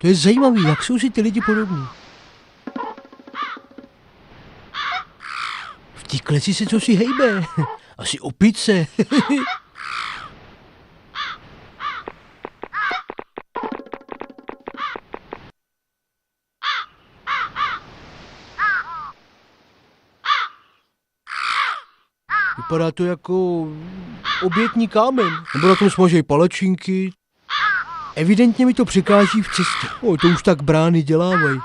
To je zajímavý, jak jsou si ty lidi podobní. V té kleci se cosi hejbe. Asi opice. Vypadá to jako obětní kámen. Nebo na tom smažej palačinky. Evidentně mi to překáží v cestě. To už tak brány dělávají.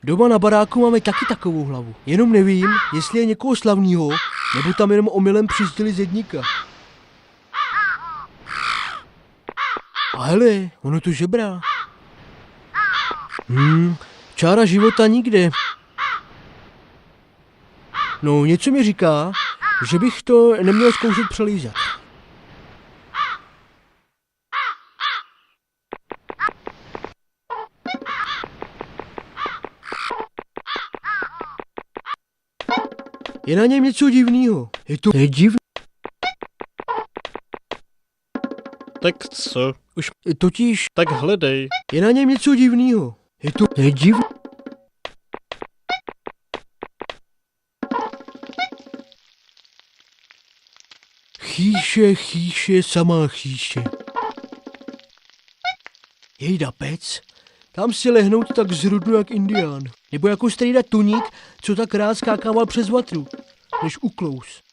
Doma na baráku máme taky takovou hlavu. Jenom nevím, jestli je někoho slavného, nebo tam jenom omylem přizdili zedníka. A hele, ono to žebrá. Čára života nikde. No, něco mi říká, že bych to neměl zkoušet přelízat. Je na něm něco divného. To je divné. Tak co? Už Totiž tak hledej. je na něm něco divného. To je divné. Chýše, samá chýše. Jejda pec, tam si lehnout tak zrudnu jak indián. Nebo jako strejda Tuník, co tak rád skákával přes vatru, než uklous.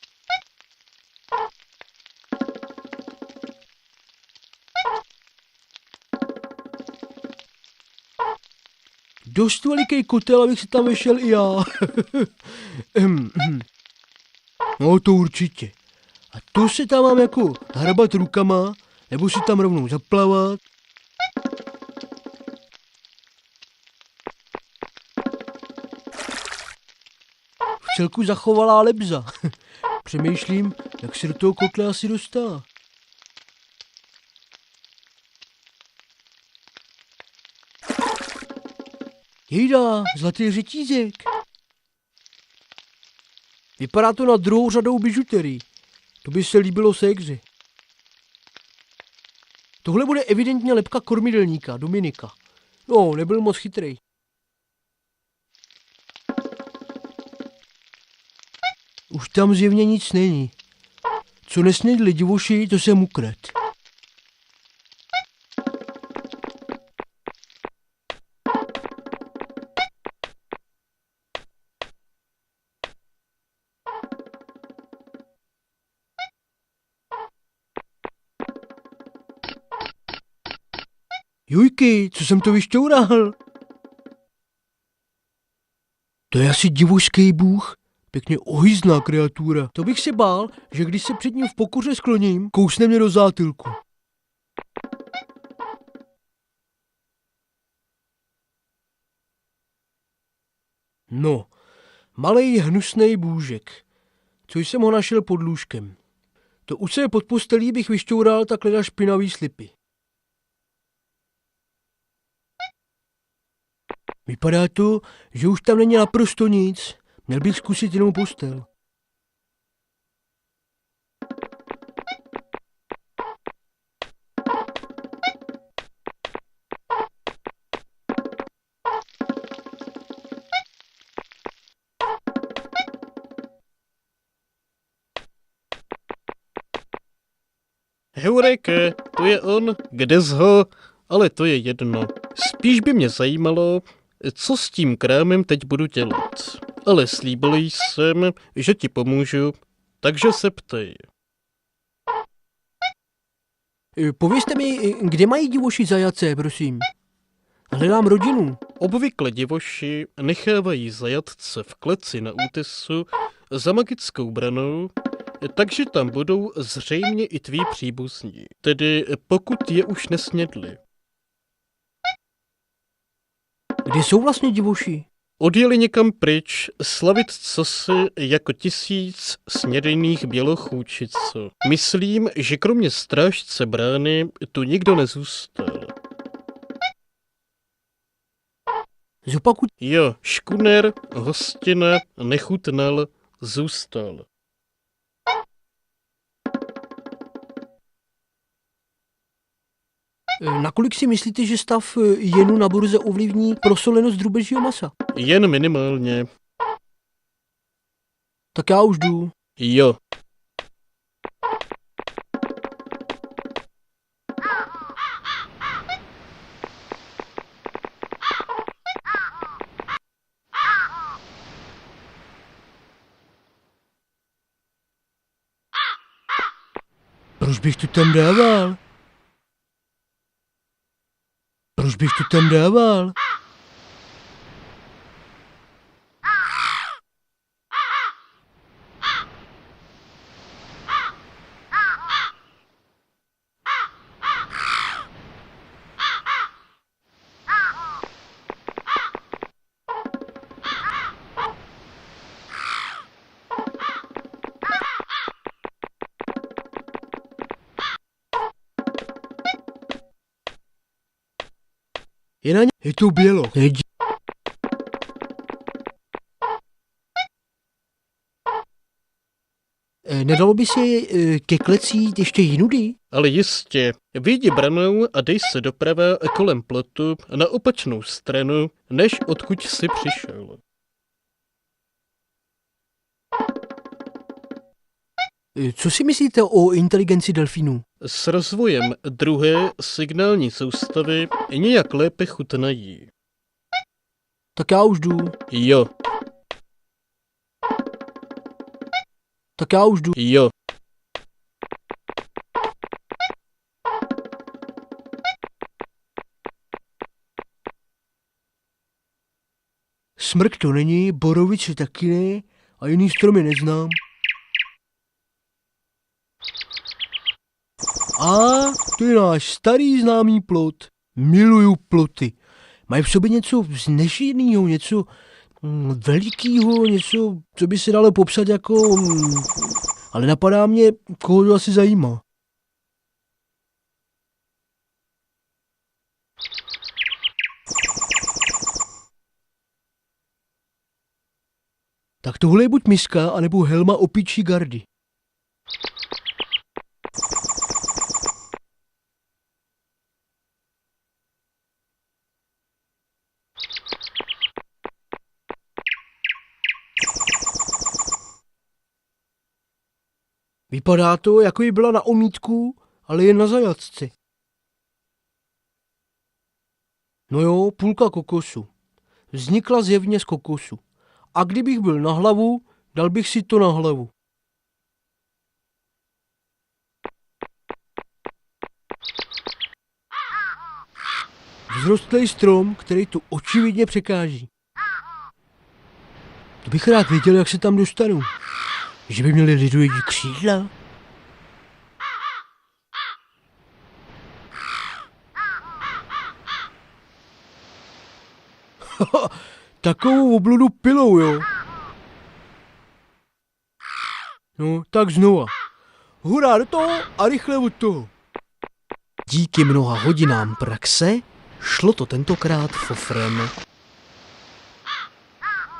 Dost veliký kotel, abych si tam vešel i já. No to určitě. A to se tam mám jako hrabat rukama, nebo si tam rovnou zaplavat. V celku zachovalá lebza. Přemýšlím, jak se do toho kotle asi dostala. Jejda, zlatý řetízek. Vypadá to na druhou řadou bižuterii. To by se líbilo Segře. Tohle bude evidentně lebka kormidelníka, Dominika. No, nebyl moc chytrej. Už tam zjevně nic není. Co nesnědli divoši, to jsem ukradl. Jujky, co jsem to vyšťoural? To je asi divošský bůh. Pěkně ohyzná kreatura. To bych se bál, že když se před ním v pokoře skloním, kousne mě do zátylku. No, malej hnusnej bůžek. Co jsem ho našel pod lůžkem. To u sebe pod postelí bych vyšťoural takhle na špinavý slipy. Vypadá to, že už tam není naprosto nic. Měl bych zkusit jenom postel. Heureke, to je on, kdez ho, ale to je jedno. Spíš by mě zajímalo, co s tím krámem teď budu dělat. Ale slíbil jsem, že ti pomůžu, takže se ptej. Povězte mi, kde mají divoši zajace, prosím. Hledám rodinu. Obvykle divoši nechávají zajatce v kleci na útesu za magickou branou, takže tam budou zřejmě i tví příbuzní. Tedy pokud je už nesnědli. Kde jsou vlastně divoši? Odjeli někam pryč slavit cosi jako 1000 snědejných bělochůčiců. Myslím, že kromě strážce brány tu nikdo nezůstal. Zopakuj. Jo, škuner, hostina, nechutnal, zůstal. Nakolik si myslíte, že stav jenu na burze ovlivní prosolenost drůbežího masa? Jen minimálně. Tak já už jdu. Jo. Proč bych to tam dával? Proč bych to tam dával? Je na ně. Je to bělo. Nedalo by se ke kleci jít ještě jinudy? Ale jistě, vyjdi branou a dej se doprava kolem plotu na opačnou stranu, než odkud jsi přišel. Co si myslíte o inteligenci delfínů? S rozvojem druhé signální soustavy nějak lépe chutnají. Tak já už jdu. Jo, Tak já už jdu. jo. Smrk to není, borovice taky ne a jiný stromy neznám. A to je náš starý známý plot. Miluju ploty. Mají v sobě něco vznešenýho, něco velikýho, něco, co by se dalo popsat jako... ale napadá mě, koho to asi zajímá. Tak tohle je buď miska, anebo helma opičí gardy. Vypadá to, jako by byla na omítku, ale jen na zajatce. No jo, půlka kokosu. Vznikla zjevně z kokosu. A kdybych byl na hlavu, dal bych si to na hlavu. Vzrostlý strom, který tu očividně překáží. To bych rád věděl, jak se tam dostanu. Že by měli lidově křídla? Takovou obludu pilou, jo. No, tak znova. Hurá do toho a rychle od toho. Díky mnoha hodinám praxe šlo to tentokrát fofrem.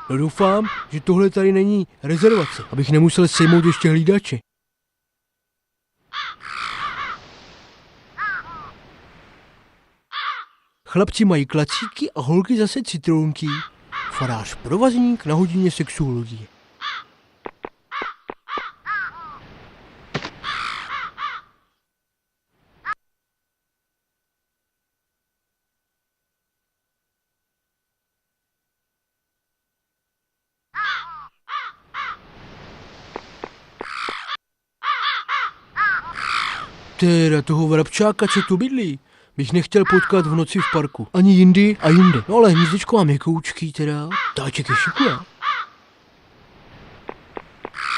No doufám, že tohle tady není rezervace, abych nemusel sejmout ještě hlídače. Chlapci mají klacíky a holky zase citronky. Farář provazník na hodině sexuologie. Teda toho vrabčáka, co tu bydlí, bych nechtěl potkat v noci v parku. Ani jindy a jinde. No ale hnízdečko má měkoučký teda. Táček je šikula.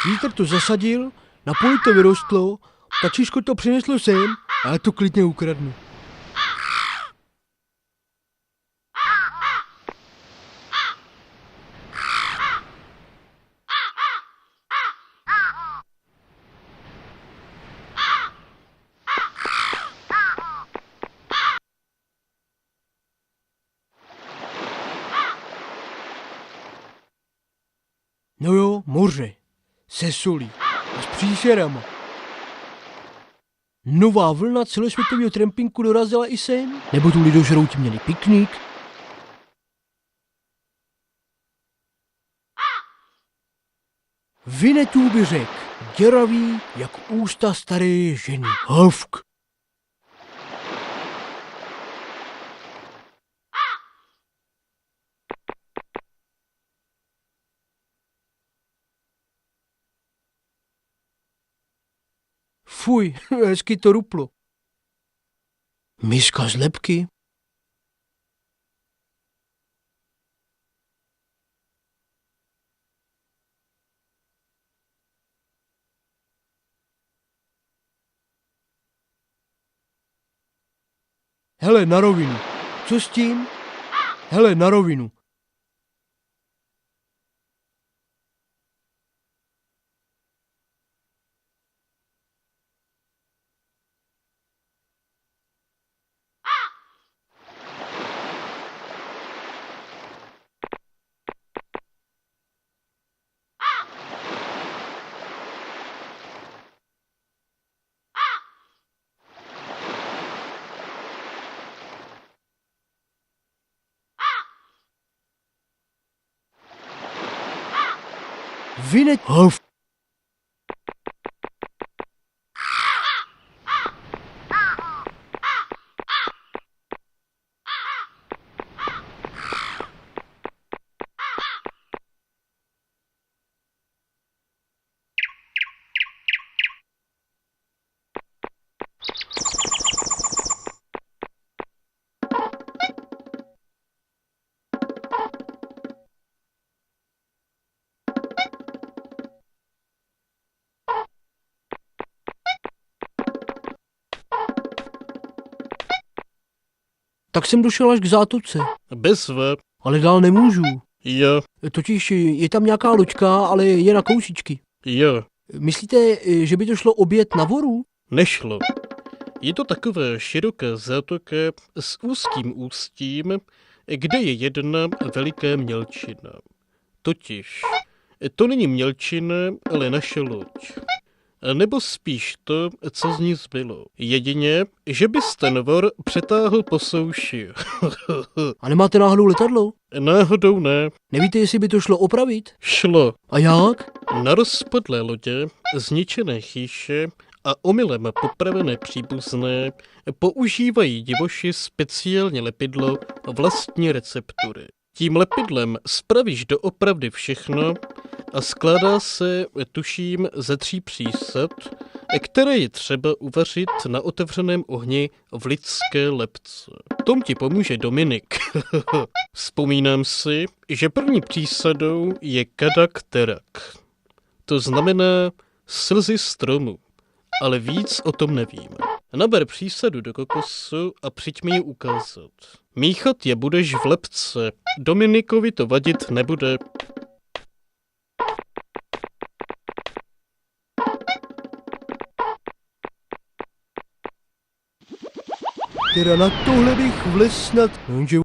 Vítr to zasadil, na poli to vyrostlo, tačiško to přineslo sem a já to klidně ukradnu. No jo, moře. Se solí. A s příšerama. Nová vlna celosvětového trampinku dorazila i sem? Nebo tu lidožrouti měli piknik? Vinetů by řekl, děravý jak ústa staré ženy. Havk. Fuj, hezky to ruplo. Miska z lebky. Hele, na rovinu. Co s tím? Hele, na rovinu. Vinet... Havk. Tak jsem došel až k zátoce. Bezva. Ale dál nemůžu. Jo, Totiž je tam nějaká loďka, ale je na kousíčky. jo. Myslíte, že by to šlo obět na voru? Nešlo. Je to taková široká zátoka s úzkým ústím, kde je jedna veliká mělčina. Totiž, to není mělčina, ale naše loď. Nebo spíš to, co z ní zbylo. Jedině, že bys ten vor přetáhl po souši. A nemáte náhodou letadlo? Náhodou ne. Nevíte, jestli by to šlo opravit? Šlo. A jak? Na rozpadlé lodě, zničené chýše a omylem popravené příbuzné používají divoši speciálně lepidlo vlastní receptury. Tím lepidlem spravíš doopravdy všechno a skládá se, tuším, ze 3 přísad, které je třeba uvařit na otevřeném ohni v lidské lepce. Tom ti pomůže Dominik. Vzpomínám si, že první přísadou je kadak terak. To znamená slzy stromu, ale víc o tom nevím. Naber přísadu do kokosu a přijď mi ji ukázat. Míchat je budeš v lepce, Dominikovi to vadit nebude. Teda na tohle bych vlez snad, jenže